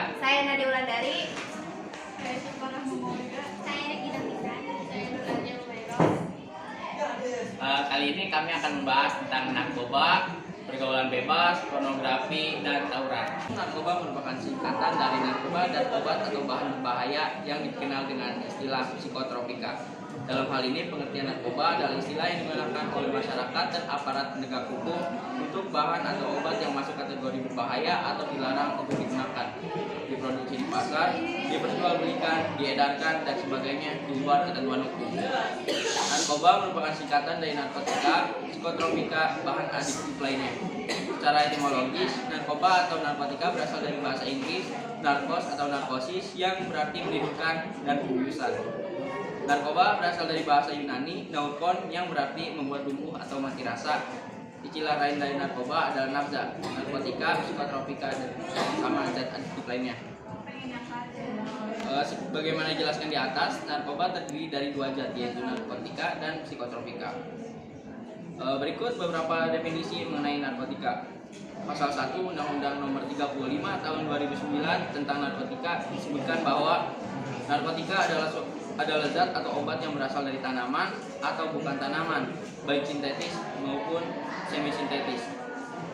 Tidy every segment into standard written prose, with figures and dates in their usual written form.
Saya Nadia Wulandari. Saya Syafaqah Maulida. Saya Regina Fitra. Saya Nurhaliza Humaira. Kali ini kami akan membahas tentang narkoba, pergaulan bebas, pornografi, dan tawuran. Narkoba merupakan singkatan dari narkoba dan obat atau bahan berbahaya yang dikenal dengan istilah psikotropika. Dalam hal ini, pengertian narkoba adalah istilah yang digunakan oleh masyarakat dan aparat penegak hukum untuk bahan atau obat yang masuk kategori berbahaya atau dilarang untuk digunakan, diproduksi di pasar, diperjualbelikan, diedarkan, dan sebagainya di luar ketentuan hukum. Narkoba merupakan singkatan dari narkotika, psikotropika, bahan adiktif lainnya. Secara etimologis, narkoba atau narkotika berasal dari bahasa Inggris narkos atau narkosis yang berarti menidurkan dan pembiusan. Narkoba berasal dari bahasa Yunani naukon yang berarti membuat lumpuh atau mati rasa. Istilah lain dari narkoba adalah nafza, narkotika, psikotropika, dan sama zat adiktif lainnya. Sebagaimana dijelaskan di atas, narkoba terdiri dari dua zat, yaitu narkotika dan psikotropika. Berikut beberapa definisi mengenai narkotika. Pasal 1 Undang-Undang Nomor 35 Tahun 2009 tentang narkotika disebutkan bahwa narkotika adalah zat atau obat yang berasal dari tanaman atau bukan tanaman, baik sintetis maupun semi-sintetis,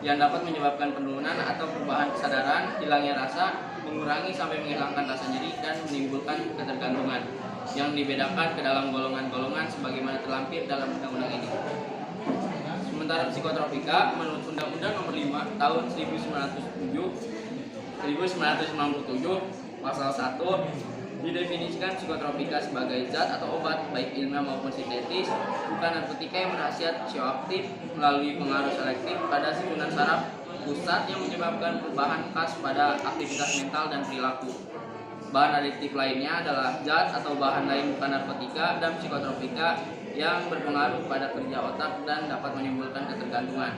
yang dapat menyebabkan penurunan atau perubahan kesadaran, hilangnya rasa, mengurangi sampai menghilangkan rasa nyeri, dan menimbulkan ketergantungan, yang dibedakan ke dalam golongan-golongan sebagaimana terlampir dalam undang-undang ini. Sementara psikotropika, menurut Undang-Undang Nomor 5 Tahun 1997 Pasal 1 didefinisikan psikotropika sebagai zat atau obat baik ilmiah maupun sintetis, bukan narkotika yang berkhasiat psikoaktif melalui pengaruh selektif pada susunan saraf pusat yang menyebabkan perubahan khas pada aktivitas mental dan perilaku. Bahan adiktif lainnya adalah zat atau bahan lain bukan narkotika dan psikotropika yang berpengaruh pada kerja otak dan dapat menimbulkan ketergantungan.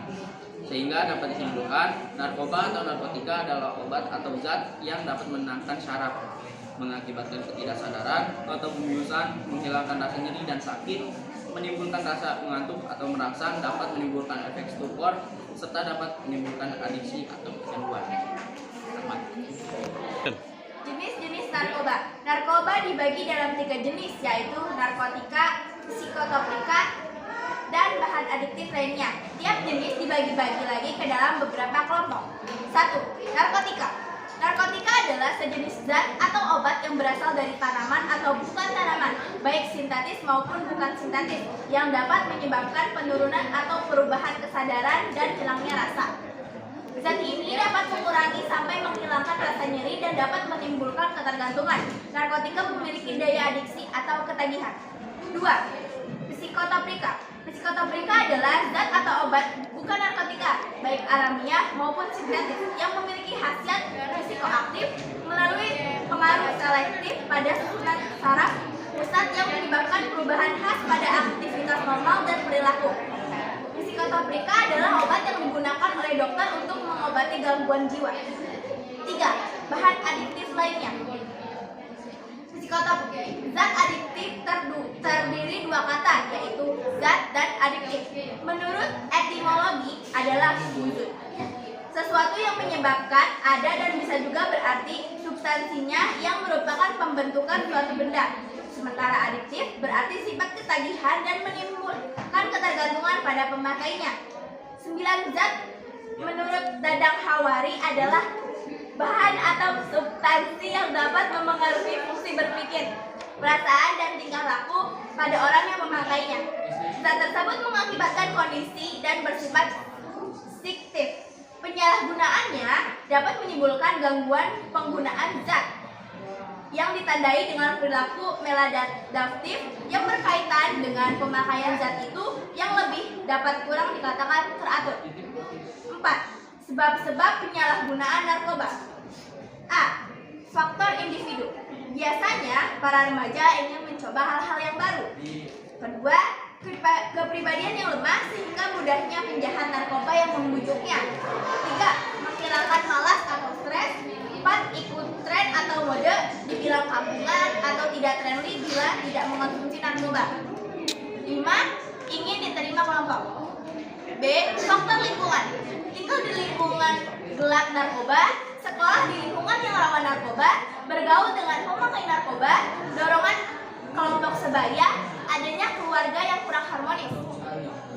Sehingga dapat disimpulkan, narkoba atau narkotika adalah obat atau zat yang dapat menenangkan syaraf, mengakibatkan ketidaksadaran atau pembiusan, menghilangkan rasa nyeri dan sakit, menimbulkan rasa mengantuk atau merangsang, dapat menimbulkan efek stupor, serta dapat menimbulkan adiksi atau kecanduan. Jenis-jenis narkoba. Narkoba dibagi dalam 3 jenis, yaitu narkotika, psikotropika, dan bahan adiktif lainnya. Tiap jenis dibagi-bagi lagi ke dalam beberapa kelompok. 1. Narkotika. Narkotika adalah sejenis zat atau obat yang berasal dari tanaman atau bukan tanaman, baik sintetis maupun bukan sintetis, yang dapat menyebabkan penurunan atau perubahan kesadaran dan hilangnya rasa. Zat ini dapat mengurangi sampai menghilangkan rasa nyeri dan dapat menimbulkan ketergantungan. Narkotika memiliki daya adiksi atau ketagihan. 2. Psikotropika. Psikotropika adalah zat atau obat bukan narkotika, baik alamiah maupun sintetis, yang memiliki khasiat psikoaktif melalui pengaruh selektif pada susunan saraf pusat yang menyebabkan perubahan khas pada aktivitas normal dan perilaku. Psikotropika adalah obat yang digunakan oleh dokter untuk mengobati gangguan jiwa. 3. Bahan adiktif lainnya. Zat adiktif terdiri 2 kata, yaitu zat dan adiktif. Menurut etimologi adalah wujud, sesuatu yang menyebabkan ada dan bisa juga berarti substansinya yang merupakan pembentukan suatu benda. Sementara adiktif berarti sifat ketagihan dan menimbulkan ketergantungan pada pemakainya. 9 zat menurut Dadang Hawari adalah bahan atau substansi yang dapat memengaruhi fungsi berpikir, perasaan, dan tingkah laku pada orang yang memakainya. Zat tersebut mengakibatkan kondisi dan bersifat psiktif. Penyalahgunaannya dapat menimbulkan gangguan penggunaan zat yang ditandai dengan perilaku maladaptif yang berkaitan dengan pemakaian zat itu yang lebih dapat kurang dikatakan teratur. 4. Sebab-sebab penyalahgunaan narkoba. A. Faktor individu. Biasanya para remaja ingin mencoba hal-hal yang baru. Kedua, kepribadian yang lemah sehingga mudahnya penjahat narkoba yang membujuknya. 3. Menghilangkan malas atau stres. 4. Ikut tren atau mode, dibilang kampungan atau tidak trendy bila tidak mengonsumsi narkoba. 5. Ingin diterima kelompok. B. Faktor lingkungan. Tinggal di lingkungan gelap narkoba, sekolah di lingkungan yang rawan narkoba, bergaul dengan pemakai narkoba, dorongan kelompok sebaya, adanya keluarga yang kurang harmonis.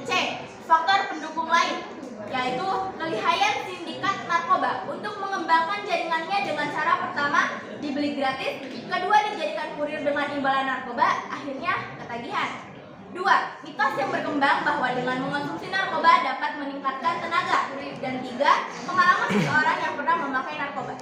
C. Faktor pendukung lain, yaitu kelihayan sindikat narkoba untuk mengembangkan jaringannya dengan cara pertama dibeli gratis, kedua dijadikan kurir dengan imbalan narkoba, akhirnya ketagihan. 2. Mitos yang berkembang bahwa dengan mengonsumsi narkoba dapat meningkatkan tenaga. Dan 3. Pengalaman seseorang yang pernah memakai narkoba.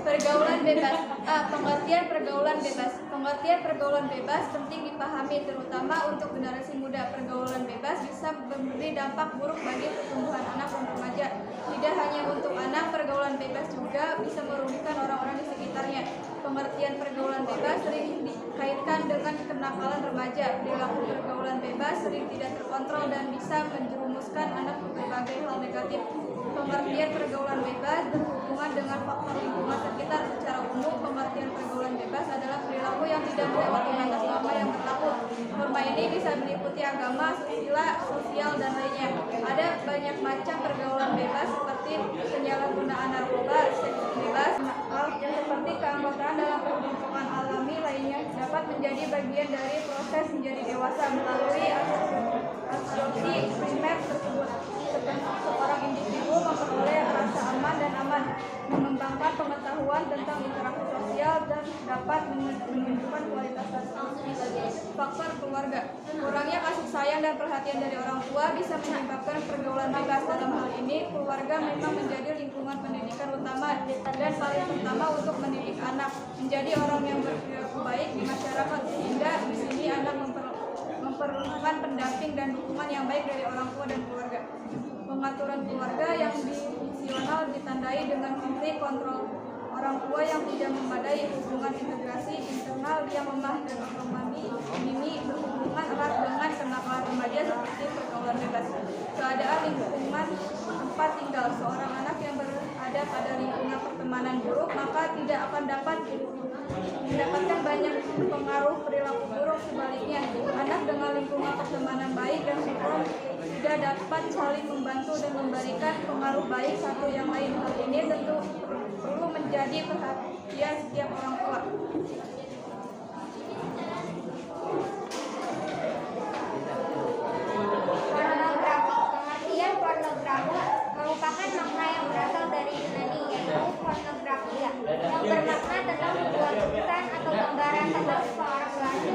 Pergaulan bebas. A. Pengertian pergaulan bebas. Pengertian pergaulan bebas penting dipahami terutama untuk generasi muda. Pergaulan bebas bisa memberi dampak buruk bagi pertumbuhan anak dan remaja. Tidak hanya untuk anak, pergaulan bebas juga bisa merugikan orang-orang di sekitarnya. Pengertian pergaulan bebas sering dikaitkan dengan kenakalan remaja. Perilaku pergaulan bebas sering tidak terkontrol dan bisa menjerumuskan anak ke berbagai hal negatif. Pengertian pergaulan bebas berhubungan dengan faktor lingkungan sekitar. Secara umum, pengertian pergaulan bebas adalah perilaku yang tidak melewati batas norma yang berlaku. Norma ini bisa meliputi agama, susila, sosial, dan lainnya. Ada banyak macam pergaulan bebas seperti penyalahgunaan narkoba, seks bebas, seperti keanggotaan dalam perkumpulan alami lainnya dapat menjadi bagian dari proses menjadi dewasa melalui absorpsi primer tersebut. Seorang individu memperoleh rasa aman dan aman, mengembangkan pengetahuan tentang interaksi sosial dan dapat menunjukkan kualitas sosial. Faktor keluarga. Kurangnya kasih sayang dan perhatian dari orang tua bisa menyebabkan pergaulan bebas. Dalam hal ini, keluarga memang menjadi lingkungan pendidikan utama dan paling pertama untuk mendidik anak menjadi orang yang berperilaku baik di masyarakat, sehingga di sini anak memperlukan pendamping dan dukungan yang baik dari orang tua dan keluarga. Pengaturan keluarga yang disfungsional ditandai dengan konflik kontrol orang tua yang tidak memadai, hubungan integrasi internal yang lemah, dan otonomi ini berhubungan erat dengan kenakalan remaja seperti pergaulan bebas. Keadaan lingkungan tempat tinggal seorang anak yang berada pada lingkungan pertemanan buruk maka tidak akan dapat mendapatkan banyak pengaruh perilaku buruk. Sebaliknya, anak dengan lingkungan pertemanan baik dan support tidak dapat saling membantu dan memberikan pengaruh baik satu yang lain. Hal ini tentu perlu menjadi perhatian setiap orang tua. Pornografi. Pengertian pornografi merupakan makna yang berasal dari Yunani, yaitu pornografia, yang bermakna tentang sebuah lukisan atau gambaran tentang seorang lelaki.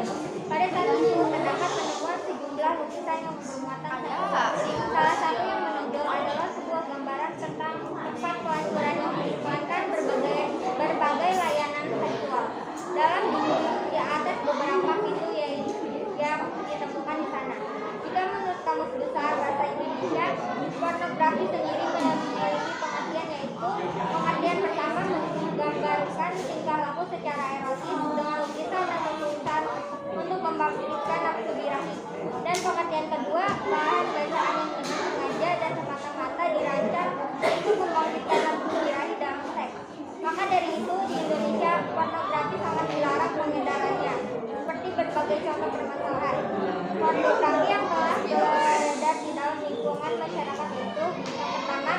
Pada saat itu terdapat penemuan sejumlah lukisan yang bermuatan seksual. Salah satu yang menonjol adalah sebuah gambaran tentang tempat pelacuran yang mengiklankan berbagai layanan seksual. Dalam di atas beberapa pintu yang ditemukan di sana. Jika menurut Kamus Besar Bahasa Indonesia, pornografi sendiri memiliki pengertian, yaitu pengertian pertama menggambarkan tingkah laku secara erotis dengan lukisan atau tulisan untuk membangkitkan nafsu birahi. Dan pengertian kedua, bahan bacaan yang dengan sengaja dan semata-mata dirancang untuk membangkitkan nafsu birahi dalam seks. Maka dari itu di Indonesia pornografi sangat dilarang pengedarannya. Seperti berbagai contoh permasalahan. Pornografi yang telah beredar di dalam lingkungan masyarakat itu, yang pertama,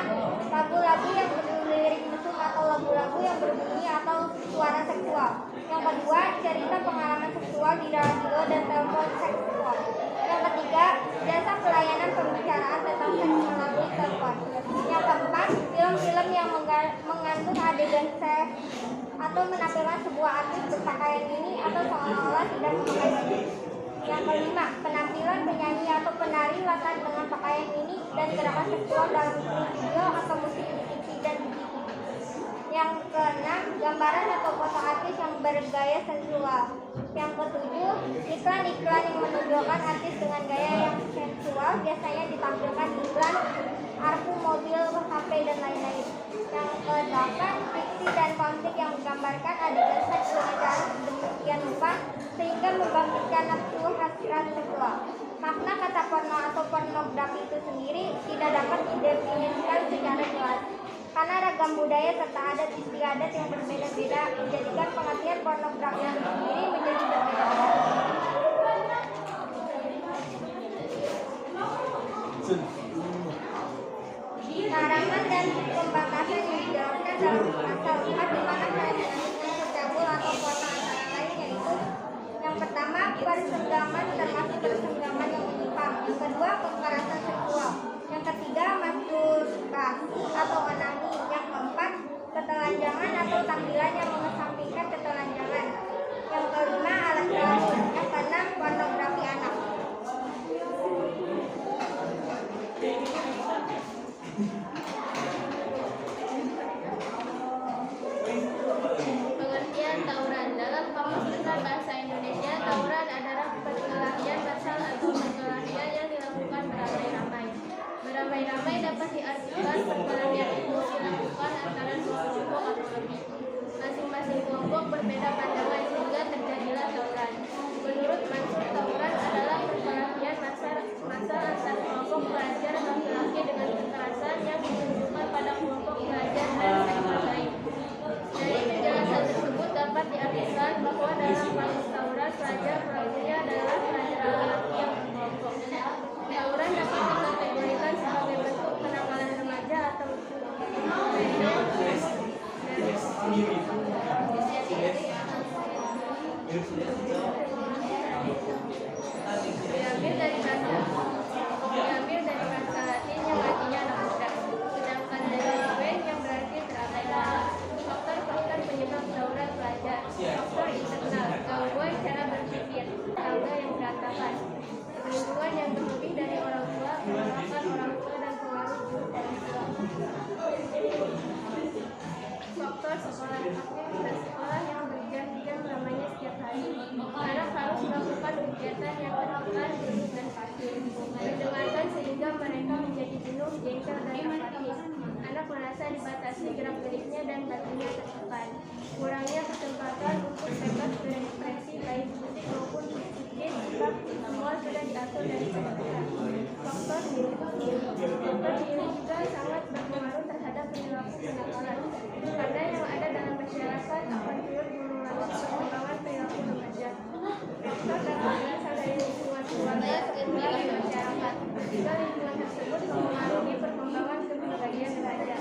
lagu-lagu yang berlirik mesum atau lagu-lagu yang berbunyi atau suara seksual. Yang kedua, cerita pengalaman seksual di radio dan telepon seksual. Yang ketiga, jasa pelayanan pembicaraan tentang seks melalui telepon. Yang keempat, film-film yang mengandung adegan seks atau menampilkan sebuah artis berpakaian mini atau seolah-olah tidak memakai baju. Yang kelima, penampilan penyanyi atau penari latar dengan pakaian mini dan gerakan seksual dalam video atau musik diksi dan begitu. Yang keenam, gambaran atau foto artis yang bergaya sensual. Yang ketujuh, iklan-iklan yang menunjukkan artis dengan gaya yang sensual, biasanya ditampilkan iklan arpu mobil, HP, dan lain-lain. Yang kedelapan, fiksi dan konflik yang menggambarkan adegan seks dengan cara sedemikian rupa sehingga membangkitkan nafsu hasrat seksual. Makna kata porno atau pornografi itu sendiri tidak dapat didefinisikan secara jelas. Karena ragam budaya serta adat istiadat yang berbeda-beda menjadikan pengertian pornografi itu sendiri menjadi berbeda-beda. Larangan dan pembatasan yang dijalankan dalam Persenggaman termasuk persenggaman yang menyimpang. Yang kedua, kekerasan seksual. Yang ketiga, masturbasi atau onani. Yang keempat, ketelanjangan atau tampilan yang mengesampingkan ketelanjangan. Yang kelima, alat kelamin. Yang keenam, pornografi anak. Pengertian tawuran dalam Kamus Besar Bahasa Indonesia, tawuran adalah perkelahian massal atau perkelahian yang dilakukan beramai-ramai. Beramai-ramai dapat diartikan perkelahian itu dilakukan antara dua kelompok atau lebih. Masing-masing kelompok berbeda pandangan sehingga terjadilah tawuran. Menurut Mansur, tawuran adalah perkelahian massal antar kelompok pelajar laki-laki dengan kekerasan yang ditunjukkan pada kelompok pelajar dan sektor lain. Dari penjelasan tersebut dapat diartikan bahwa dalam kasus tawuran pelajar pelakunya adalah pelajar laki-laki yang berkelompok. Tawuran dapat dikategorikan sebagai bentuk penanggalan remaja atau diambil dari bahasa Latin yang artinya anak muda, sedangkan dari wen yang berarti teramai-ramai. Faktor penyebab tawuran pelajar. Faktor internal, gangguan cara berpikir, tangga yang berantakan, perlindungan yang berlebih dari orang tua, penolakan orang tua dan pengaruh guru orang tua. Faktor sekolah, aktivitas sekolah yang berjam-jam lamanya setiap hari. Anak harus melakukan kegiatan yang tertekan, duduk dan pasif. Mendengarkan sehingga mereka menjadi jenuh, jengkel dan apatis. Anak merasa dibatasi gerak-geriknya dan batinnya tertekan. Kurangnya kesempatan untuk bebas berekspresi baik fisik maupun psikis, sebab semua sudah diatur dari sejak. Faktor diri juga sangat berpengaruh terhadap perilaku kenakalan, karena yang ada dalam masyarakat akan turut mengulangi perkembangan perilaku remaja. Faktor dapat berasal dari lingkungan keluarga, sekolah, dan masyarakat. Jika lingkungan tersebut mempengaruhi perkembangan kepribadian remaja.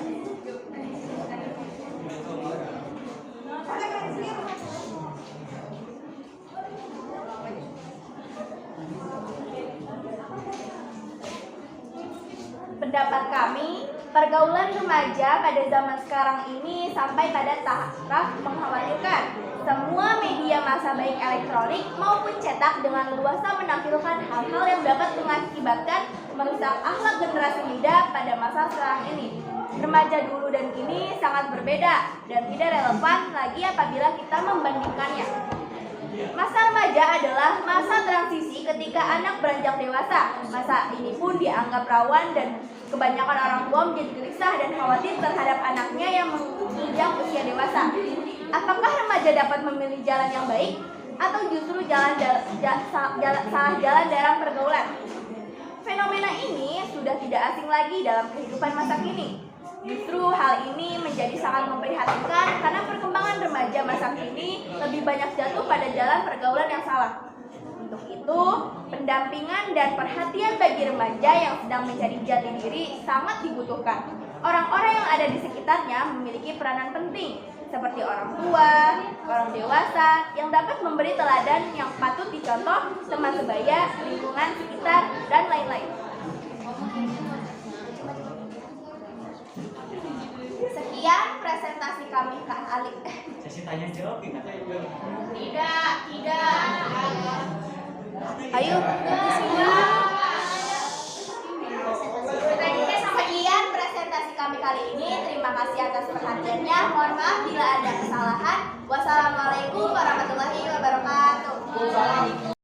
Pendapat kami, pergaulan remaja pada zaman sekarang ini sampai pada tahap mengkhawatirkan. Semua media massa baik elektronik maupun cetak dengan leluasa menampilkan hal-hal yang dapat mengakibatkan merusak akhlak generasi muda pada masa sekarang ini. Remaja dulu dan kini sangat berbeda dan tidak relevan lagi apabila kita membandingkannya. Masa remaja adalah masa transisi ketika anak beranjak dewasa. Masa ini pun dianggap rawan dan kebanyakan orang tua menjadi gelisah dan khawatir terhadap anaknya yang menginjak usia dewasa. Apakah remaja dapat memilih jalan yang baik atau justru salah jalan dalam pergaulan? Fenomena ini sudah tidak asing lagi dalam kehidupan masa kini. Justru hal ini menjadi sangat memprihatinkan karena perkembangan remaja masa kini lebih banyak jatuh pada jalan pergaulan yang salah. Untuk itu, pendampingan dan perhatian bagi remaja yang sedang mencari jati diri sangat dibutuhkan. Orang-orang yang ada di sekitarnya memiliki peranan penting, seperti orang tua, orang dewasa, yang dapat memberi teladan yang patut dicontoh, teman sebaya, lingkungan sekitar, dan lain-lain. Sekian presentasi kami, Kak Ali. Sesi tanya jawab tidak? Tidak. Ayo. Sekian presentasi kami kali ini. Terima kasih atas perhatiannya. Mohon maaf bila ada kesalahan. Wassalamualaikum warahmatullahi wabarakatuh.